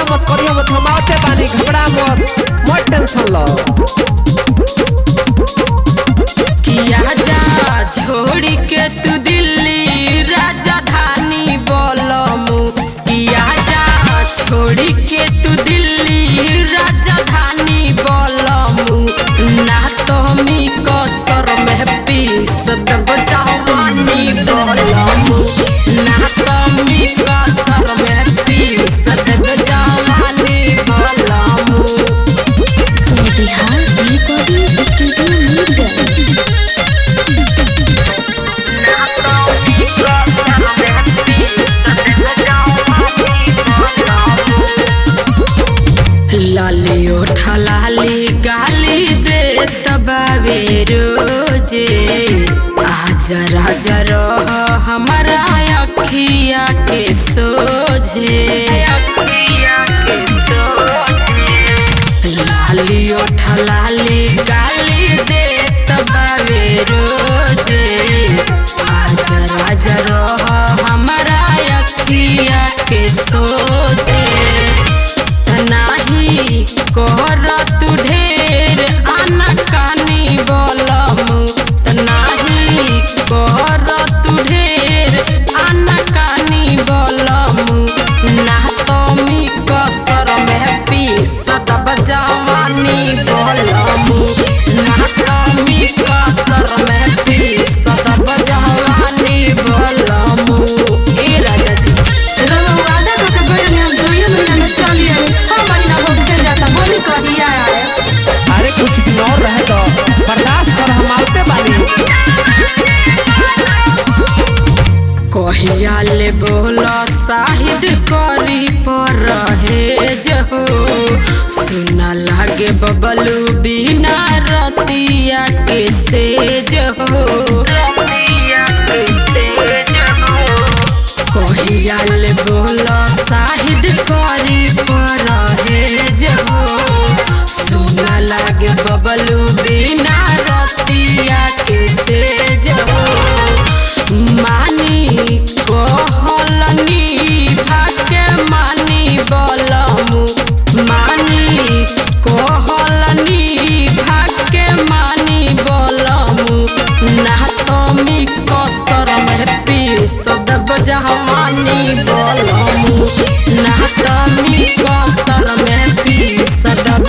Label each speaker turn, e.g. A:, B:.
A: करियो मत हम आते बानी घबरा मत टेंशन लो
B: किया जा छोड़ी के तू दिल्ली राजधानी बोलमु किया जा छोड़ी के तू दिल्ली राजधानी बोलमु ना तो मी कसर में पीस दब जवानी बोलमु ना तो मी कसर में पीस दब जवानी बोलमु
C: बिहार रिकॉर्डिंग स्टूडियो
B: लाली उठा लाली गाली दे तबावे रोजे आजा राजा रह हमारा अखिया के सोझे लाली उठा लाली गाली दे तबावे रोजे आजा राजा रह हमारा अखिया के सोझे नाही कोहर तू ढेर आनाकानी बोलमु नाही कोहर तू ढेर आनाकानी बोलमु ना तो मी कसर में पीस दब जवानी बोलमु ना तो मी कसर में पीस दब जवानी बोलमु ए राजा जी रवादा का गोयन हम 2 महीना में चलिए 6 महीना हो गए जाता बोली कहिया आए
A: अरे कुछ दिन और रह दो बर्दाश्त कर हम आते बानी
B: कहिया ले बोला शाहिद करी पर रहे जहो सुना लागे बबलू बिना रतिया के सेज हो कहिया ले बोला शाहिद करी पर रहे जहो सुना लागे बबलू बिना रतिया के सेज हो मानी कहलनी भाके मानी बोलमु मानी कहलनी भाके मानी बोलमु ना तो मी कसर में पीस दब जवानी बोलमु ना तो मी कसर में पीस दब